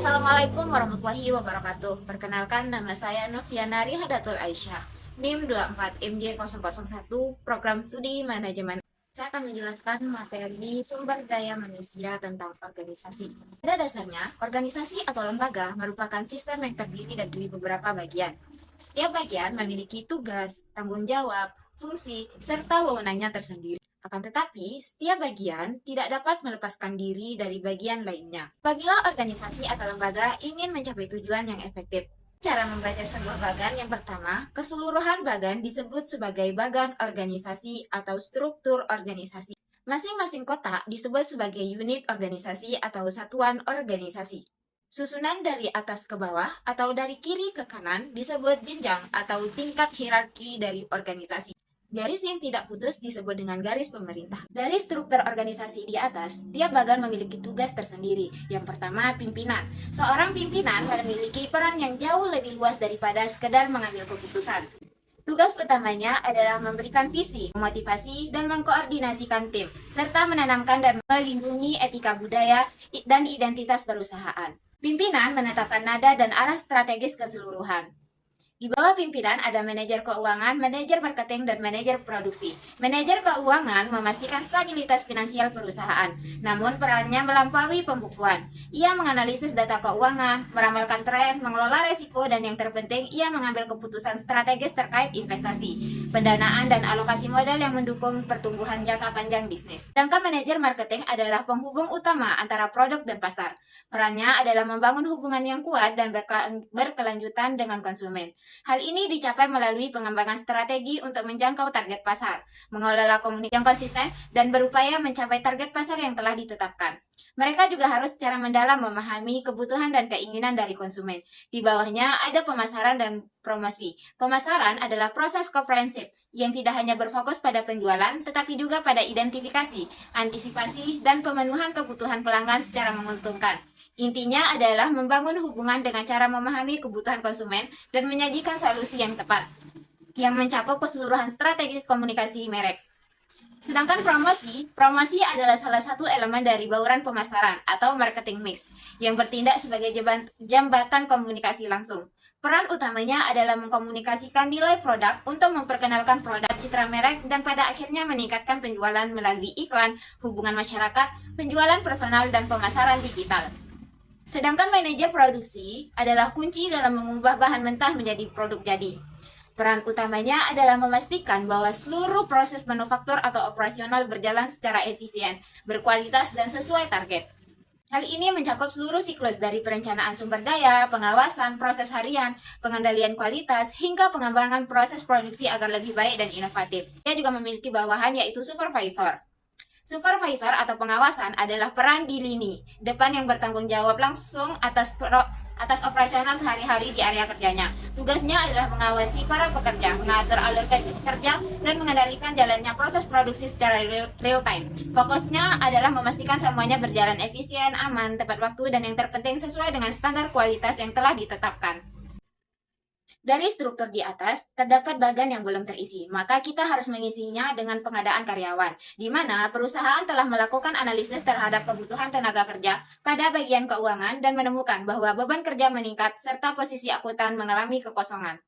Assalamualaikum warahmatullahi wabarakatuh. Perkenalkan, nama saya Novianari Hadatul Aisyah, NIM 24MJ001, Program Studi Manajemen. Saya akan menjelaskan materi sumber daya manusia tentang organisasi. Pada dasarnya, organisasi atau lembaga merupakan sistem yang terdiri dari beberapa bagian. Setiap bagian memiliki tugas, tanggung jawab, fungsi, serta wewenangnya tersendiri. Akan tetapi, setiap bagian tidak dapat melepaskan diri dari bagian lainnya. Apabila organisasi atau lembaga ingin mencapai tujuan yang efektif, cara membaca sebuah bagan yang pertama, keseluruhan bagan disebut sebagai bagan organisasi atau struktur organisasi. Masing-masing kotak disebut sebagai unit organisasi atau satuan organisasi. Susunan dari atas ke bawah atau dari kiri ke kanan disebut jenjang atau tingkat hierarki dari organisasi. Garis yang tidak putus disebut dengan garis pemerintah. Dari struktur organisasi di atas, tiap bagan memiliki tugas tersendiri. Yang pertama, pimpinan. Seorang pimpinan memiliki peran yang jauh lebih luas daripada sekedar mengambil keputusan. Tugas utamanya adalah memberikan visi, memotivasi, dan mengkoordinasikan tim, serta menanamkan dan melindungi etika budaya dan identitas perusahaan. Pimpinan menetapkan nada dan arah strategis keseluruhan. Di bawah pimpinan ada manajer keuangan, manajer marketing, dan manajer produksi. Manajer keuangan memastikan stabilitas finansial perusahaan, namun perannya melampaui pembukuan. Ia menganalisis data keuangan, meramalkan tren, mengelola resiko, dan yang terpenting, ia mengambil keputusan strategis terkait investasi, pendanaan, dan alokasi modal yang mendukung pertumbuhan jangka panjang bisnis. Sedangkan manajer marketing adalah penghubung utama antara produk dan pasar. Perannya adalah membangun hubungan yang kuat dan berkelanjutan dengan konsumen. Hal ini dicapai melalui pengembangan strategi untuk menjangkau target pasar, mengelola komunikasi yang konsisten, dan berupaya mencapai target pasar yang telah ditetapkan. Mereka juga harus secara mendalam memahami kebutuhan dan keinginan dari konsumen. Di bawahnya ada pemasaran dan promosi. Pemasaran adalah proses komprehensif yang tidak hanya berfokus pada penjualan, tetapi juga pada identifikasi, antisipasi, dan pemenuhan kebutuhan pelanggan secara menguntungkan. Intinya adalah membangun hubungan dengan cara memahami kebutuhan konsumen dan menyajikan solusi yang tepat, yang mencakup keseluruhan strategis komunikasi merek. Sedangkan promosi adalah salah satu elemen dari bauran pemasaran atau marketing mix, yang bertindak sebagai jembatan komunikasi langsung. Peran utamanya adalah mengkomunikasikan nilai produk untuk memperkenalkan produk citra merek dan pada akhirnya meningkatkan penjualan melalui iklan, hubungan masyarakat, penjualan personal, dan pemasaran digital. Sedangkan manajer produksi adalah kunci dalam mengubah bahan mentah menjadi produk jadi. Peran utamanya adalah memastikan bahwa seluruh proses manufaktur atau operasional berjalan secara efisien, berkualitas, dan sesuai target. Hal ini mencakup seluruh siklus dari perencanaan sumber daya, pengawasan, proses harian, pengendalian kualitas, hingga pengembangan proses produksi agar lebih baik dan inovatif. Ia juga memiliki bawahan yaitu supervisor. Supervisor atau pengawasan adalah peran di lini depan yang bertanggung jawab langsung atas operasional sehari-hari di area kerjanya. Tugasnya adalah mengawasi para pekerja, mengatur alur kerja, dan mengendalikan jalannya proses produksi secara real time. Fokusnya adalah memastikan semuanya berjalan efisien, aman, tepat waktu, dan yang terpenting sesuai dengan standar kualitas yang telah ditetapkan. Dari struktur di atas, terdapat bagan yang belum terisi, maka kita harus mengisinya dengan pengadaan karyawan, di mana perusahaan telah melakukan analisis terhadap kebutuhan tenaga kerja pada bagian keuangan dan menemukan bahwa beban kerja meningkat serta posisi akuntan mengalami kekosongan.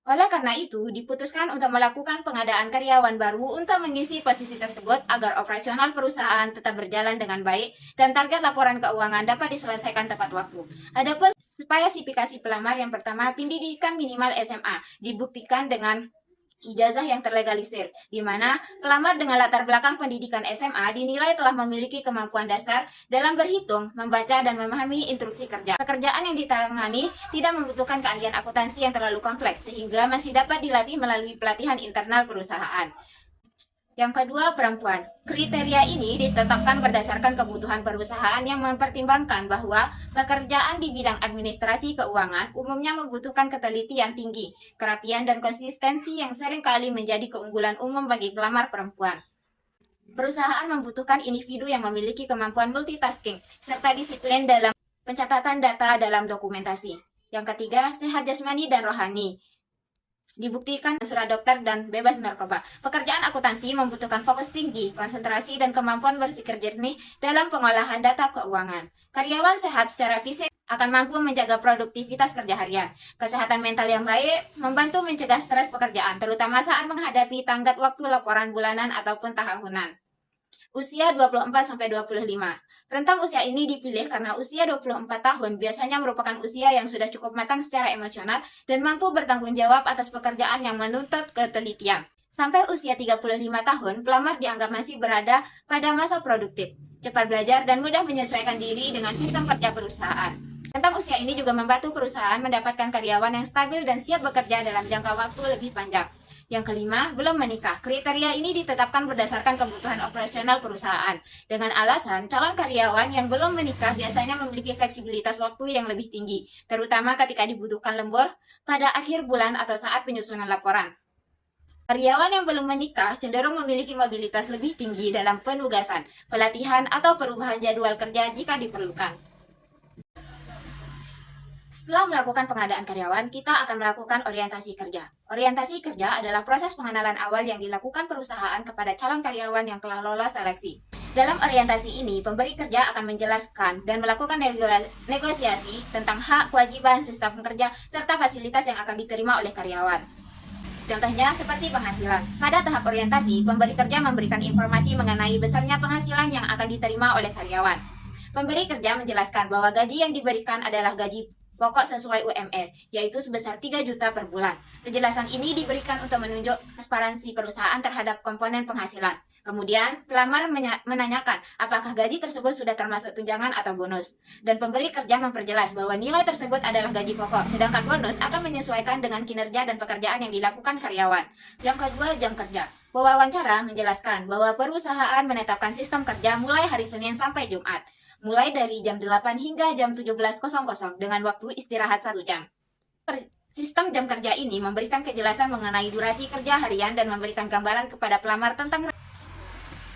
Oleh karena itu, diputuskan untuk melakukan pengadaan karyawan baru untuk mengisi posisi tersebut agar operasional perusahaan tetap berjalan dengan baik dan target laporan keuangan dapat diselesaikan tepat waktu. Adapun spesifikasi pelamar yang pertama, pendidikan minimal SMA, dibuktikan dengan ijazah yang terlegalisir, di mana pelamar dengan latar belakang pendidikan SMA dinilai telah memiliki kemampuan dasar dalam berhitung, membaca, dan memahami instruksi kerja. Pekerjaan yang ditangani tidak membutuhkan keahlian akuntansi yang terlalu kompleks, sehingga masih dapat dilatih melalui pelatihan internal perusahaan. Yang kedua, perempuan. Kriteria ini ditetapkan berdasarkan kebutuhan perusahaan yang mempertimbangkan bahwa pekerjaan di bidang administrasi keuangan umumnya membutuhkan ketelitian tinggi, kerapian, dan konsistensi yang seringkali menjadi keunggulan umum bagi pelamar perempuan. Perusahaan membutuhkan individu yang memiliki kemampuan multitasking, serta disiplin dalam pencatatan data dalam dokumentasi. Yang ketiga, sehat jasmani dan rohani. Dibuktikan surat dokter dan bebas narkoba. Pekerjaan akuntansi membutuhkan fokus tinggi, konsentrasi, dan kemampuan berpikir jernih dalam pengolahan data keuangan. Karyawan sehat secara fisik akan mampu menjaga produktivitas kerja harian. Kesehatan mental yang baik membantu mencegah stres pekerjaan, terutama saat menghadapi tenggat waktu laporan bulanan ataupun tahunan. Usia 24-25. Rentang usia ini dipilih karena usia 24 tahun biasanya merupakan usia yang sudah cukup matang secara emosional dan mampu bertanggung jawab atas pekerjaan yang menuntut ketelitian. Sampai usia 35 tahun, pelamar dianggap masih berada pada masa produktif, cepat belajar, dan mudah menyesuaikan diri dengan sistem kerja perusahaan. Rentang usia ini juga membantu perusahaan mendapatkan karyawan yang stabil dan siap bekerja dalam jangka waktu lebih panjang. Yang kelima, belum menikah. Kriteria ini ditetapkan berdasarkan kebutuhan operasional perusahaan. Dengan alasan, calon karyawan yang belum menikah biasanya memiliki fleksibilitas waktu yang lebih tinggi, terutama ketika dibutuhkan lembur pada akhir bulan atau saat penyusunan laporan. Karyawan yang belum menikah cenderung memiliki mobilitas lebih tinggi dalam penugasan, pelatihan, atau perubahan jadwal kerja jika diperlukan. Setelah melakukan pengadaan karyawan, kita akan melakukan orientasi kerja. Orientasi kerja adalah proses pengenalan awal yang dilakukan perusahaan kepada calon karyawan yang telah lolos seleksi. Dalam orientasi ini, pemberi kerja akan menjelaskan dan melakukan negosiasi tentang hak, kewajiban, sistem kerja, serta fasilitas yang akan diterima oleh karyawan. Contohnya seperti penghasilan. Pada tahap orientasi, pemberi kerja memberikan informasi mengenai besarnya penghasilan yang akan diterima oleh karyawan. Pemberi kerja menjelaskan bahwa gaji yang diberikan adalah gaji pokok sesuai UMR, yaitu sebesar 3 juta per bulan. Penjelasan ini diberikan untuk menunjuk transparansi perusahaan terhadap komponen penghasilan. Kemudian, pelamar menanyakan apakah gaji tersebut sudah termasuk tunjangan atau bonus. Dan pemberi kerja memperjelas bahwa nilai tersebut adalah gaji pokok, sedangkan bonus akan menyesuaikan dengan kinerja dan pekerjaan yang dilakukan karyawan. Yang kedua, jam kerja. Pewawancara menjelaskan bahwa perusahaan menetapkan sistem kerja mulai hari Senin sampai Jumat, mulai dari jam 8 hingga jam 17.00 dengan waktu istirahat 1 jam. Sistem jam kerja ini memberikan kejelasan mengenai durasi kerja harian dan memberikan gambaran kepada pelamar tentang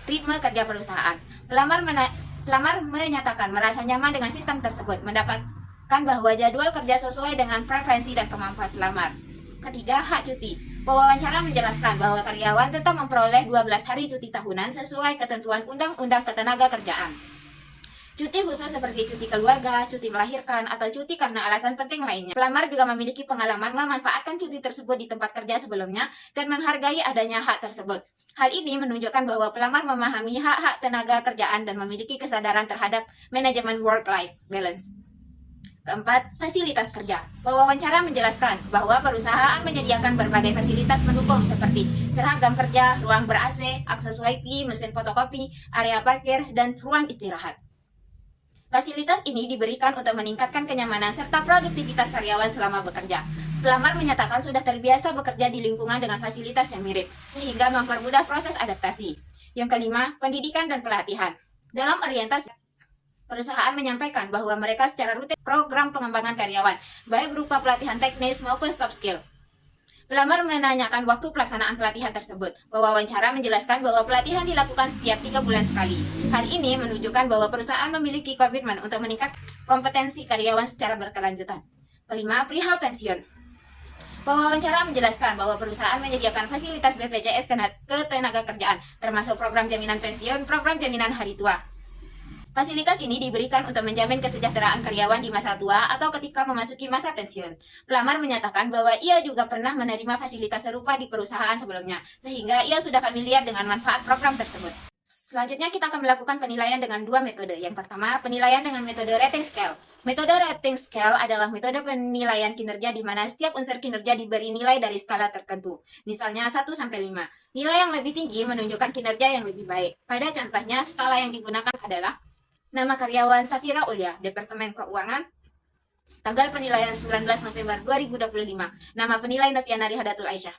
ritme kerja perusahaan. Pelamar menyatakan merasa nyaman dengan sistem tersebut, mendapatkan bahwa jadwal kerja sesuai dengan preferensi dan kemampuan pelamar. Ketiga, hak cuti. Pewawancara menjelaskan bahwa karyawan tetap memperoleh 12 hari cuti tahunan sesuai ketentuan Undang-Undang Ketenagakerjaan. Cuti khusus seperti cuti keluarga, cuti melahirkan, atau cuti karena alasan penting lainnya. Pelamar juga memiliki pengalaman memanfaatkan cuti tersebut di tempat kerja sebelumnya dan menghargai adanya hak tersebut. Hal ini menunjukkan bahwa pelamar memahami hak-hak tenaga kerjaan dan memiliki kesadaran terhadap manajemen work-life balance. Keempat, fasilitas kerja. Pewawancara menjelaskan bahwa perusahaan menyediakan berbagai fasilitas pendukung seperti seragam kerja, ruang ber-AC, akses WiFi, mesin fotokopi, area parkir, dan ruang istirahat. Fasilitas ini diberikan untuk meningkatkan kenyamanan serta produktivitas karyawan selama bekerja. Pelamar menyatakan sudah terbiasa bekerja di lingkungan dengan fasilitas yang mirip, sehingga mempermudah proses adaptasi. Yang kelima, pendidikan dan pelatihan. Dalam orientasi, perusahaan menyampaikan bahwa mereka secara rutin program pengembangan karyawan, baik berupa pelatihan teknis maupun soft skill. Pelamar menanyakan waktu pelaksanaan pelatihan tersebut. Pewawancara menjelaskan bahwa pelatihan dilakukan setiap 3 bulan sekali. Hal ini menunjukkan bahwa perusahaan memiliki komitmen untuk meningkatkan kompetensi karyawan secara berkelanjutan. Kelima, perihal pensiun. Pewawancara menjelaskan bahwa perusahaan menyediakan fasilitas BPJS Ketenagakerjaan, termasuk program jaminan pensiun, program jaminan hari tua. Fasilitas ini diberikan untuk menjamin kesejahteraan karyawan di masa tua atau ketika memasuki masa pensiun. Pelamar menyatakan bahwa ia juga pernah menerima fasilitas serupa di perusahaan sebelumnya, sehingga ia sudah familiar dengan manfaat program tersebut. Selanjutnya kita akan melakukan penilaian dengan 2 metode. Yang pertama, penilaian dengan metode rating scale. Metode rating scale adalah metode penilaian kinerja di mana setiap unsur kinerja diberi nilai dari skala tertentu. Misalnya 1 sampai 5. Nilai yang lebih tinggi menunjukkan kinerja yang lebih baik. Pada contohnya, skala yang digunakan adalah nama karyawan Safira Ulia, Departemen Keuangan, tanggal penilaian 19 November 2025. Nama penilai Novianari Hadatul Aisyah.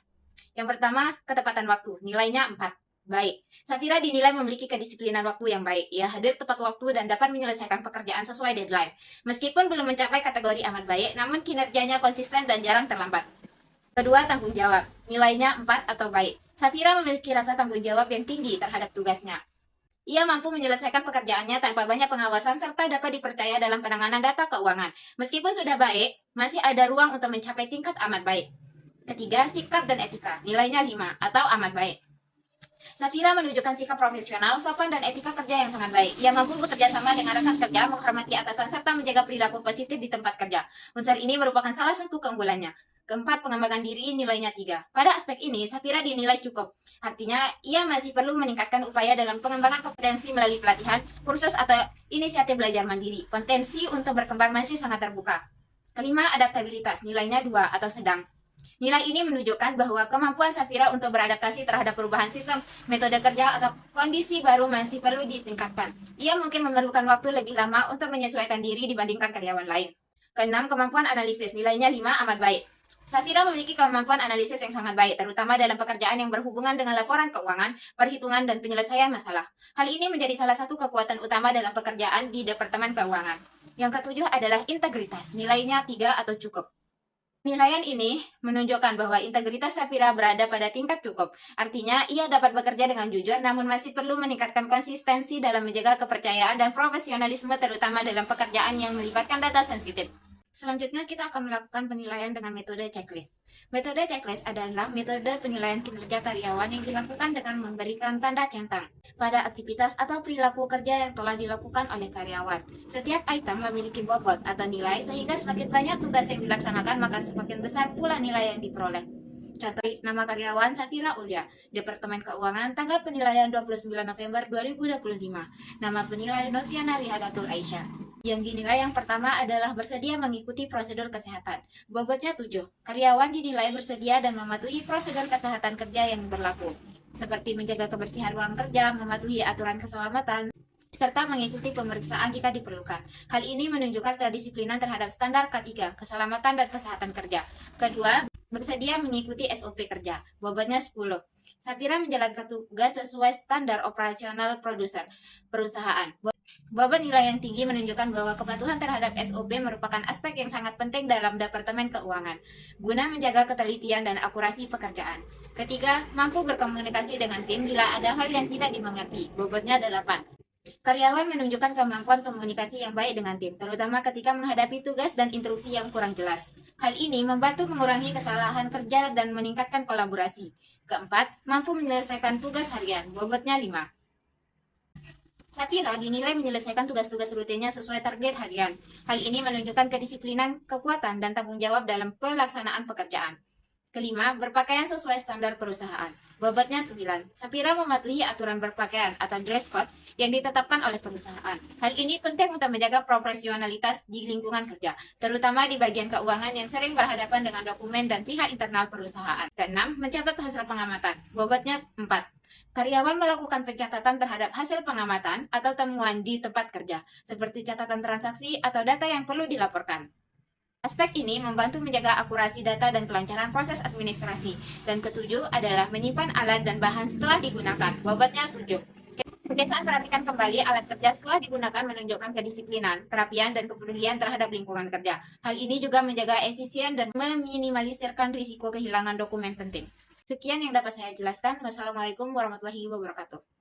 Yang pertama, ketepatan waktu, nilainya 4. Baik, Safira dinilai memiliki kedisiplinan waktu yang baik. Ia hadir tepat waktu dan dapat menyelesaikan pekerjaan sesuai deadline. Meskipun belum mencapai kategori amat baik, namun kinerjanya konsisten dan jarang terlambat. Kedua, tanggung jawab. Nilainya 4 atau baik. Safira memiliki rasa tanggung jawab yang tinggi terhadap tugasnya. Ia mampu menyelesaikan pekerjaannya tanpa banyak pengawasan serta dapat dipercaya dalam penanganan data keuangan. Meskipun sudah baik, masih ada ruang untuk mencapai tingkat amat baik. Ketiga, sikap dan etika. Nilainya 5 atau amat baik. Safira menunjukkan sikap profesional, sopan, dan etika kerja yang sangat baik. Ia mampu bekerja sama dengan rekan kerja, menghormati atasan, serta menjaga perilaku positif di tempat kerja. Unsur ini merupakan salah satu keunggulannya. Keempat, pengembangan diri nilainya 3. Pada aspek ini, Safira dinilai cukup. Artinya, ia masih perlu meningkatkan upaya dalam pengembangan kompetensi melalui pelatihan, kursus, atau inisiatif belajar mandiri. Potensi untuk berkembang masih sangat terbuka. Kelima, adaptabilitas. Nilainya 2 atau sedang. Nilai ini menunjukkan bahwa kemampuan Safira untuk beradaptasi terhadap perubahan sistem, metode kerja, atau kondisi baru masih perlu ditingkatkan. Ia mungkin memerlukan waktu lebih lama untuk menyesuaikan diri dibandingkan karyawan lain. Keenam, kemampuan analisis. Nilainya 5 amat baik. Safira memiliki kemampuan analisis yang sangat baik, terutama dalam pekerjaan yang berhubungan dengan laporan keuangan, perhitungan, dan penyelesaian masalah. Hal ini menjadi salah satu kekuatan utama dalam pekerjaan di Departemen Keuangan. Yang ketujuh adalah integritas, nilainya 3 atau cukup. Penilaian ini menunjukkan bahwa integritas Safira berada pada tingkat cukup. Artinya, ia dapat bekerja dengan jujur, namun masih perlu meningkatkan konsistensi dalam menjaga kepercayaan dan profesionalisme, terutama dalam pekerjaan yang melibatkan data sensitif. Selanjutnya, kita akan melakukan penilaian dengan metode checklist. Metode checklist adalah metode penilaian kinerja karyawan yang dilakukan dengan memberikan tanda centang pada aktivitas atau perilaku kerja yang telah dilakukan oleh karyawan. Setiap item memiliki bobot atau nilai, sehingga semakin banyak tugas yang dilaksanakan, maka semakin besar pula nilai yang diperoleh. Contoh, nama karyawan Safira Ulia, Departemen Keuangan, tanggal penilaian 29 November 2025. Nama penilai Noviana Rihadatul Aisyah. Yang dinilai yang pertama adalah bersedia mengikuti prosedur kesehatan. Bobotnya 7. Karyawan dinilai bersedia dan mematuhi prosedur kesehatan kerja yang berlaku, seperti menjaga kebersihan ruang kerja, mematuhi aturan keselamatan, serta mengikuti pemeriksaan jika diperlukan. Hal ini menunjukkan kedisiplinan terhadap standar K3, keselamatan dan kesehatan kerja. Kedua, bersedia mengikuti SOP kerja. Bobotnya 10. Safira menjalankan tugas sesuai standar operasional perusahaan. Bobot nilai yang tinggi menunjukkan bahwa kepatuhan terhadap SOP merupakan aspek yang sangat penting dalam Departemen Keuangan, guna menjaga ketelitian dan akurasi pekerjaan. Ketiga, mampu berkomunikasi dengan tim bila ada hal yang tidak dimengerti. Bobotnya 8. Karyawan menunjukkan kemampuan komunikasi yang baik dengan tim, terutama ketika menghadapi tugas dan instruksi yang kurang jelas. Hal ini membantu mengurangi kesalahan kerja dan meningkatkan kolaborasi. Keempat, mampu menyelesaikan tugas harian. Bobotnya 5. Safira dinilai menyelesaikan tugas-tugas rutinnya sesuai target harian. Hal ini menunjukkan kedisiplinan, kekuatan, dan tanggung jawab dalam pelaksanaan pekerjaan. Kelima, berpakaian sesuai standar perusahaan. Bobotnya 9. Safira mematuhi aturan berpakaian atau dress code yang ditetapkan oleh perusahaan. Hal ini penting untuk menjaga profesionalitas di lingkungan kerja, terutama di bagian keuangan yang sering berhadapan dengan dokumen dan pihak internal perusahaan. Keenam, mencatat hasil pengamatan. Bobotnya 4. Karyawan melakukan pencatatan terhadap hasil pengamatan atau temuan di tempat kerja, seperti catatan transaksi atau data yang perlu dilaporkan. Aspek ini membantu menjaga akurasi data dan kelancaran proses administrasi. Dan ketujuh adalah menyimpan alat dan bahan setelah digunakan. Bobotnya 7. Kebiasaan perhatikan kembali alat kerja setelah digunakan menunjukkan kedisiplinan, kerapian, dan kepedulian terhadap lingkungan kerja. Hal ini juga menjaga efisien dan meminimalisirkan risiko kehilangan dokumen penting. Sekian yang dapat saya jelaskan. Wassalamualaikum warahmatullahi wabarakatuh.